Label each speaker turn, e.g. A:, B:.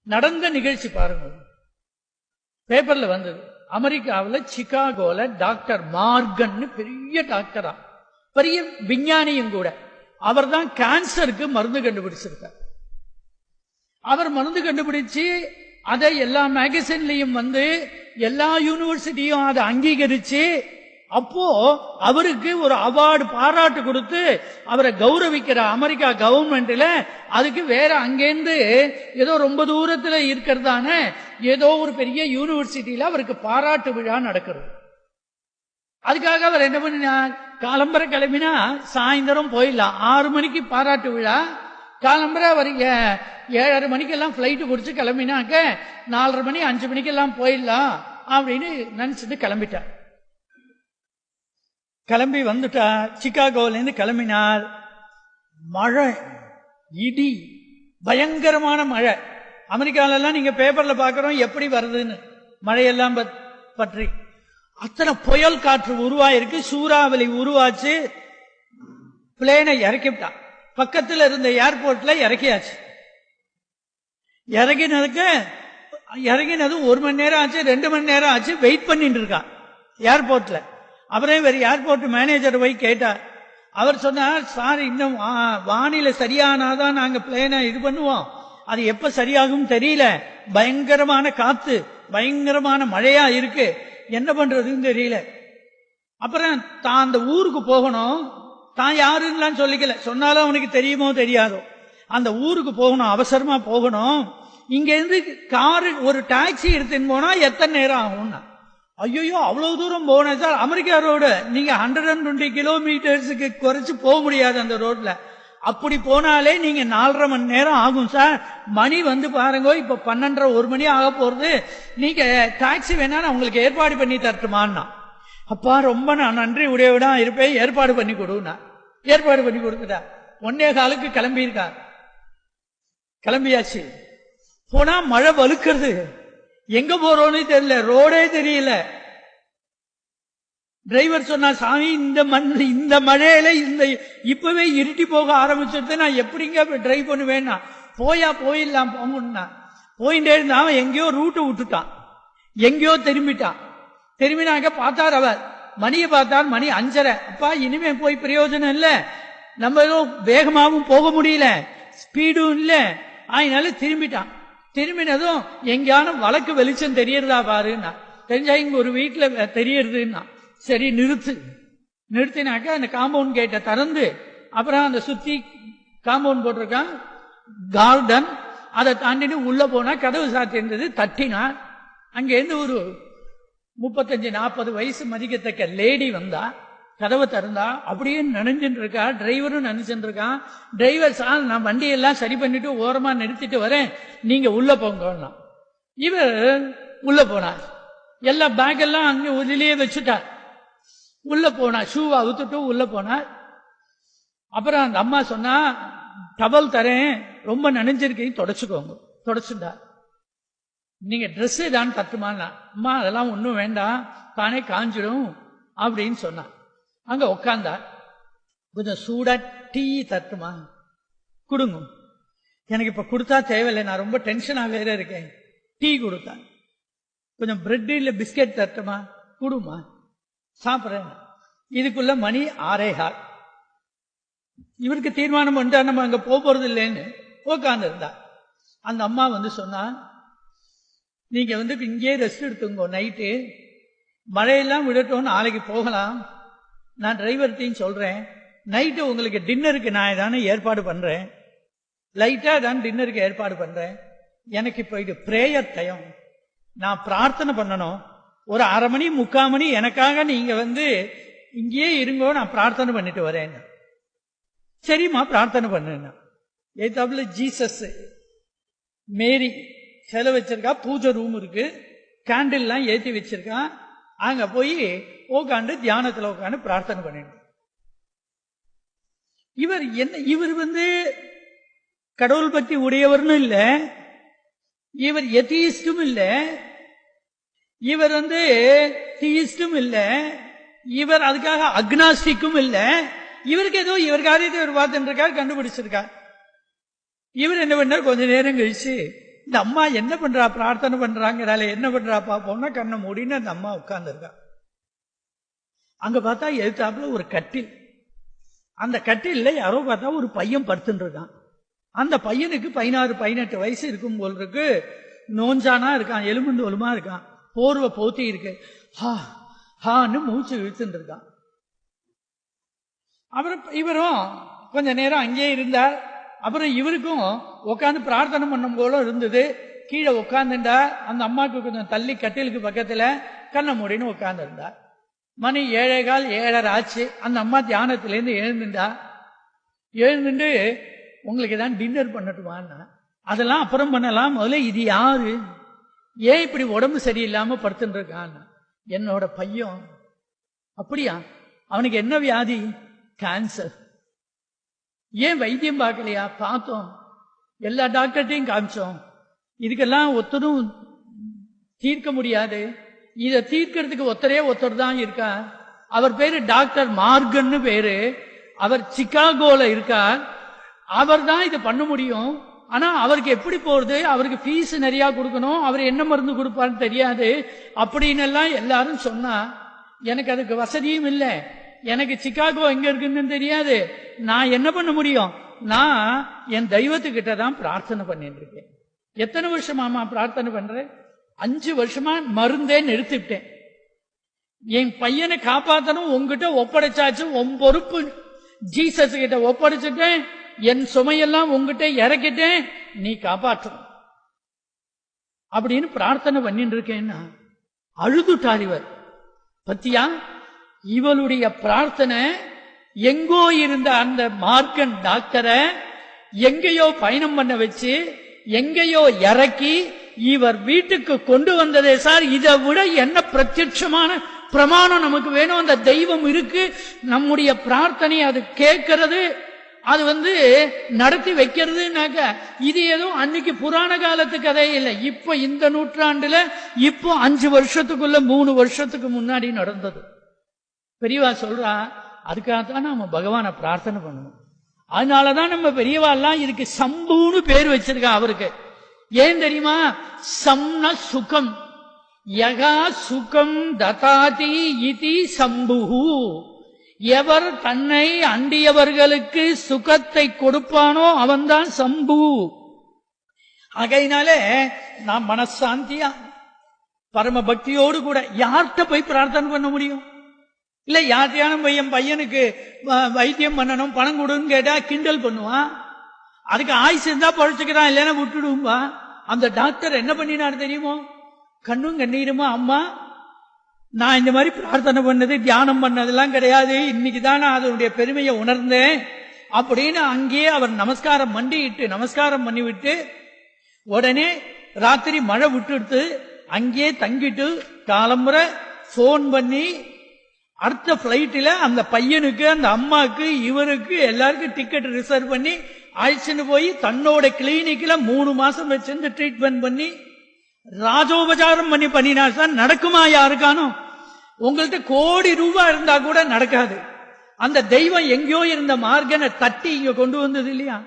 A: நடந்த நிகழ்ச்சி பாருங்க, பேப்பர்ல வந்தது. அமெரிக்காவில் சிகாகோல டாக்டர் மார்கன் பெரிய டாக்டரா, பெரிய விஞ்ஞானியும் கூட. அவர் தான் கேன்சருக்கு மருந்து கண்டுபிடிச்சிருக்கார். அவர் மருந்து கண்டுபிடிச்சு அதை எல்லா மேகசின்லயும் வந்து எல்லா யூனிவர்சிட்டியும் அதை அங்கீகரிச்சு, அப்போ அவருக்கு ஒரு அவார்டு பாராட்டு கொடுத்து அவரை கௌரவிக்கிற அமெரிக்கா கவர்மெண்ட்ல, அதுக்கு வேற அங்கேருந்து ஏதோ ரொம்ப தூரத்துல இருக்கிறதான ஏதோ ஒரு பெரிய யூனிவர்சிட்டியில அவருக்கு பாராட்டு விழா நடக்கிறது. அதுக்காக அவர் என்ன பண்ணினார், காலம்பரை கிளம்பினா சாயந்தரம் போயிடலாம். 6 மணிக்கு பாராட்டு விழா, காலம்பரை அவர் 7:30 மணிக்கெல்லாம் பிளைட்டு பிடிச்சு கிளம்பினாக்க 4:30 மணி 5 மணிக்கெல்லாம் போயிடலாம் அப்படின்னு நினைச்சிட்டு கிளம்பிட்டார். கிளம்பி வந்துட்டா, சிகாகோலேருந்து கிளம்பினார். மழை, இடி, பயங்கரமான மழை. அமெரிக்காலெல்லாம் நீங்க பேப்பர்ல பாக்கிறோம் எப்படி வருதுன்னு, மழையெல்லாம் பற்றி. அத்தனை புயல் காற்று உருவாயிருக்கு, சூறாவளி உருவாச்சு. பிளேனை இறக்கிவிட்டான். பக்கத்தில் இருந்த ஏர்போர்ட்ல இறக்கியாச்சு. இறங்கினது 1 மணி நேரம் ஆச்சு, 2 மணி நேரம் ஆச்சு. வெயிட் பண்ணிட்டு இருக்கான் ஏர்போர்ட்ல. அவரே வேற ஏர்போர்ட் மேனேஜர் போய் கேட்டார். அவர் சொன்னார், சார் இன்னும் வானிலை சரியானாதான் நாங்க பிளேனை இது பண்ணுவோம், அது எப்ப சரியாகும் தெரியல, பயங்கரமான காத்து, பயங்கரமான மழையா இருக்கு, என்ன பண்றதுன்னு தெரியல. அப்புறம் தான் அந்த ஊருக்கு போகணும். தான் யாருன்னு சொல்லிக்கல, சொன்னாலும் அவனுக்கு தெரியுமோ தெரியாதோ. அந்த ஊருக்கு போகணும், அவசரமா போகணும். இங்க இருந்து காரு ஒரு டாக்ஸி எடுத்துன்னு போனா எத்தனை நேரம் ஆகும்னா, ஐயோ அவ்வளவு தூரம் போனேன் சார். அமெரிக்கா ரோடு நீங்க 120 கிலோமீட்டர்ஸுக்கு குறைச்சு போக முடியாது அந்த ரோட்ல. அப்படி போனாலே நீங்க 4:30 மணி நேரம் ஆகும் சார். மணி வந்து பாருங்க, இப்ப 12:30 1 மணி ஆக போறது. நீங்க டாக்ஸி வேணா நான் உங்களுக்கு ஏற்பாடு பண்ணி தரட்டுமான்னா, அப்பா ரொம்ப நான் நன்றி உடையவிடா இருப்பேன், ஏற்பாடு பண்ணி கொடுனா. ஏற்பாடு பண்ணி கொடுத்துட்டா. 1:15 கிளம்பியிருக்கார். கிளம்பியாச்சு. போனா மழை வலுக்கிறது, எங்க போறோன்னு தெரியல, ரோடே தெரியல. டிரைவர் சொன்னா, சாமி இந்த மழையில இப்பவே இருட்டி போக ஆரம்பிச்சிட்டு நான் எப்படிங்க டிரைவ் பண்ணுவேன்னா, போயிடலாம் போங்கன்னா. போயிட்டே இருந்தா அவன் எங்கேயோ ரூட்டு விட்டுட்டான், எங்கேயோ திரும்பிட்டான். திரும்பினாக்க பார்த்தார், அவர் மணியை பார்த்தார், மணி 5:30. அப்பா இனிமே போய் பிரயோஜனம் இல்ல, நம்ம வேகமாவும் போக முடியல, ஸ்பீடும் இல்ல. அதனால திரும்பிட்டான். திரும்பினதும் எங்கேயான வழக்கு வெளிச்சம் தெரியறதா பாருன்னா, தெரிஞ்சா இங்க ஒரு வீட்டுல தெரியறதுன்னா, சரி நிறுத்தினாக்க அந்த காம்பவுண்ட் கேட்டை திறந்து, அப்புறம் அந்த சுத்தி காம்பவுண்ட் போட்டிருக்கான் கார்டன், அதை தாண்டினு உள்ள போனா கதவு சாத்தி இருந்தது. தட்டினா அங்கேருந்து ஒரு 35-40 வயசு மதிக்கத்தக்க லேடி வந்தா, கதவை திறந்தா. அப்படியே நினைஞ்சுட்டு இருக்கா, டிரைவரும் நினைச்சுட்டு இருக்கான். டிரைவர், சார் நான் வண்டியெல்லாம் சரி பண்ணிட்டு ஓரமா நிறுத்திட்டு வரேன், நீங்க உள்ள போங்க. இவர் உள்ள போனார். எல்லா பேக் எல்லாம் அங்க உள்ளிலேயே வச்சுட்டார். உள்ள போனா, ஷூவை அவுத்துட்டு உள்ள போனார். அப்புறம் அந்த அம்மா சொன்னா, டவல் தரேன், ரொம்ப நினைஞ்சிருக்கீங்க, தொடச்சுக்கோங்க. தொடச்சுட்டா. நீங்க ட்ரெஸ் தான் தட்டுமானா, அம்மா அதெல்லாம் ஒன்றும் வேண்டாம், தானே காஞ்சிடும் அப்படின்னு சொன்னா. அங்க உட்காந்தா. கொஞ்சம் சூடா டீ தட்டுமா, கொடுங்க. எனக்கு இப்ப கொடுத்தா தேவையில்லை, நான் ரொம்ப டென்ஷனா வேற இருக்கேன். டீ கொடுத்தா. கொஞ்சம் பிரெட் இல்ல பிஸ்கெட் தட்டுமா, கொடுமா, சாப்பிட்றேன். இதுக்குள்ள மணி 6:15. இவருக்கு தீர்மானம் பண்ணிட்டா நம்ம அங்க போறது இல்லைன்னு உட்கார்ந்து இருந்தா. அந்த அம்மா வந்து சொன்னா, நீங்க இங்கே ரெஸ்ட் எடுத்துங்க, நைட்டு மழையெல்லாம் விடட்டும், நாளைக்கு போகலாம். நான் டிரைவர்த்தையும் சொல்றேன், நைட்டு உங்களுக்கு டின்னருக்கு நான் தானே ஏற்பாடு பண்றேன், லைட்டா தான் டின்னருக்கு ஏற்பாடு பண்றேன். எனக்கு இப்ப இது பிரேயர் டைம், நான் பிரார்த்தனை பண்ணணும். ஒரு 1/2 மணி 3/4 மணி எனக்காக நீங்க இங்கேயே இருங்கோ, நான் பிரார்த்தனை பண்ணிட்டு வரேன். சரிம்மா பிரார்த்தனை பண்ணுன்னா. ஏத்தாப்புல ஜீசஸ் மேரி சிலை வச்சிருக்கா, பூஜை ரூம் இருக்கு, கேண்டில் எல்லாம் ஏற்றி வச்சிருக்கான். அங்க போய் உட்காந்து தியானத்துல உட்காந்து பிரார்த்தனை பண்ணிட்டு. இவர் கடவுள் பற்றி உடையவர்னு இல்ல, இவர் எத்தியிஸ்டும் இல்ல, இவர் தியிஸ்டும் இல்ல, இவர் அதுக்காக அக்னாஸ்டிக்கும் இல்ல. இவருக்கு ஏதோ இவர் காரியத்தை இவர் பார்த்துட்டு இருக்கார், கண்டுபிடிச்சிருக்கார். இவர் என்ன பண்ணார், கொஞ்ச நேரம் கழிச்சு இந்த அம்மா என்ன பண்றா, பிரார்த்தனை பண்றாங்கிறாளே, என்ன பண்றா பாப்போம்னா கண்ணை மூடின்னு அந்த அம்மா உட்கார்ந்துருக்கா. அங்க பார்த்தா எதிர்த்தாப்புல ஒரு கட்டில். அந்த கட்டில்ல யாரோ பார்த்தா ஒரு பையன் படுத்துட்டு இருக்கான். அந்த பையனுக்கு 16-18 வயசு இருக்கும் போல் இருக்கு. நோஞ்சானா இருக்கான், எலும்புண்டு ஒலுமா இருக்கான், போர்வை போத்தி இருக்கு. ஹான்னு மூச்சு இழுத்துட்டு இருக்கான். அப்புறம் இவரும் கொஞ்ச நேரம் அங்கேயே இருந்தார். அப்புறம் இவருக்கும் உட்காந்து பிரார்த்தனை பண்ணும் போல இருந்தது. கீழே உட்காந்துண்டா. அந்த அம்மாவுக்கு கொஞ்சம் தள்ளி கட்டிலுக்கு பக்கத்துல கண்ணை மூடின்னு உட்கார்ந்து இருந்தா. மணி 7:15 7:30 ஆச்சு. அந்த அம்மா தியானத்திலேருந்து எழுந்துண்டா. எழுந்துட்டு உங்களுக்கு தான் டின்னர் பண்ணட்டுமான்னா, அதெல்லாம் அப்புறம் பண்ணலாம், முதல்ல இது யாரு, ஏன் இப்படி உடம்பு சரியில்லாம படுத்துட்டு இருக்கான்னு. என்னோட பையன். அப்படியா, அவனுக்கு என்ன வியாதி? கேன்சர். ஏன் வைத்தியம் பார்க்கலையா? பார்த்தோம், எல்லா டாக்டர்ட்டையும் காமிச்சோம், இதுக்கெல்லாம் ஒருத்தரும் தீர்க்க முடியாது. இதை தீர்க்கிறதுக்கு ஒருத்தர் தான் இருக்கா. அவர் பேரு டாக்டர் மார்கன்னு பேரு. அவர் சிகாகோல இருக்கார். அவர் தான் இதை பண்ண முடியும். ஆனா அவருக்கு எப்படி போறது, அவருக்கு ஃபீஸ் நிறைய கொடுக்கணும், அவர் என்ன மருந்து கொடுப்பாருன்னு தெரியாது அப்படின்னு எல்லாம் எல்லாரும் சொன்னா, எனக்கு அதுக்கு வசதியும் இல்லை, எனக்கு சிகாகோ எங்க இருக்குன்னு தெரியாது, நான் என்ன பண்ண முடியும்? நான் என் தெய்வத்துக்கிட்ட தான் பிரார்த்தனை பண்ணிட்டு இருக்கேன். எத்தனை வருஷமாமா பிரார்த்தனை பண்றேன்? 5 வருஷமா மருந்தே நிறுத்திவிட்டேன். என் பையனை காப்பாற்றணும், உங்ககிட்ட ஒப்படைச்சாச்சு, உன் பொறுப்பு ஜீசஸ் கிட்ட ஒப்படைச்சிட்டேன், என் சுமையெல்லாம் உங்ககிட்ட இறக்கிட்டேன், நீ காப்பாற்றணும் அப்படின்னு பிரார்த்தனை பண்ணிட்டு இருக்கேன்னா அழுதுட்டார் இவர். பத்தியா, இவளுடைய பிரார்த்தனை எங்கோ இருந்த அந்த மார்க்கன் டாக்டரை எங்கேயோ பயணம் பண்ண வச்சு எங்கேயோ இறக்கி இவர் வீட்டுக்கு கொண்டு வந்ததே சார். இதை விட என்ன பிரத்யட்சமான பிரமாணம் நமக்கு வேணும்? அந்த தெய்வம் இருக்கு, நம்முடைய பிரார்த்தனை அது கேட்கறது, அது நடத்தி வைக்கிறதுனாக்க இது எதுவும் அன்னைக்கு புராண காலத்து கதை இல்லை. இப்ப இந்த நூற்றாண்டுல இப்போ 5 வருஷத்துக்குள்ள 3 வருஷத்துக்கு முன்னாடி நடந்தது. பெரியவா சொல்றா, அதுக்காகத்தான் நம்ம பகவானை பிரார்த்தனை பண்ணணும். அதனாலதான் நம்ம பெரியவா எல்லாம் இதுக்கு சம்புன்னு பேர் வச்சிருக்கா அவருக்கு. ஏன் தெரியுமா? சம்ன சுகம், யகா சுகம் ததாதி இதி சம்புஹு. எவர் தன்னை அண்டியவர்களுக்கு சுகத்தை கொடுப்பானோ அவன்தான் சம்பு. ஆகையினாலே நாம் மனசாந்தியா பரம பக்தியோடு கூட யார்கிட்ட போய் பிரார்த்தனை பண்ண முடியும்? இல்ல யார்கிட்டயானும் என் பையனுக்கு வைத்தியம் பண்ணணும், பணம் கொடுன்னு கேட்டா கிண்டல் பண்ணுவான். அதுக்கு ஆயுசு இருந்தா பழச்சுக்கிறான், இல்லைன்னா விட்டுடும்பா. அந்த டாக்டர் என்ன பண்ணினாரு தெரியுமோ? கண்ணும் கண்ணீருமா, அம்மா நான் இந்த மாதிரி பிரார்த்தனை பண்ணது தியானம் பண்ணதெல்லாம் கிடையாது, இன்னைக்குதான் நான் அதனுடைய பெருமையை உணர்ந்தேன் அப்படின்னு அங்கேயே அவர் நமஸ்காரம் பண்ணிவிட்டு உடனே ராத்திரி மழை விட்டுடுத்து அங்கேயே தங்கிட்டு காலம்புரை போன் பண்ணி அடுத்த பிளைட்ல அந்த பையனுக்கு அந்த அம்மாக்கு இவருக்கு எல்லாருக்கும் டிக்கெட் ரிசர்வ் பண்ணி அழைச்சுன்னு போய் தன்னோட கிளினிக்ல 3 மாசம் வச்சிருந்து ட்ரீட்மெண்ட் பண்ணி ராஜோபச்சாரம் பண்ணினார் சார். நடக்குமா யாருக்கானோ? உங்கள்கிட்ட கோடி ரூபாய் இருந்தா கூட நடக்காது. அந்த தெய்வம் எங்கேயோ இருந்த மார்கனை தட்டி இங்க கொண்டு வந்தது இல்லையா?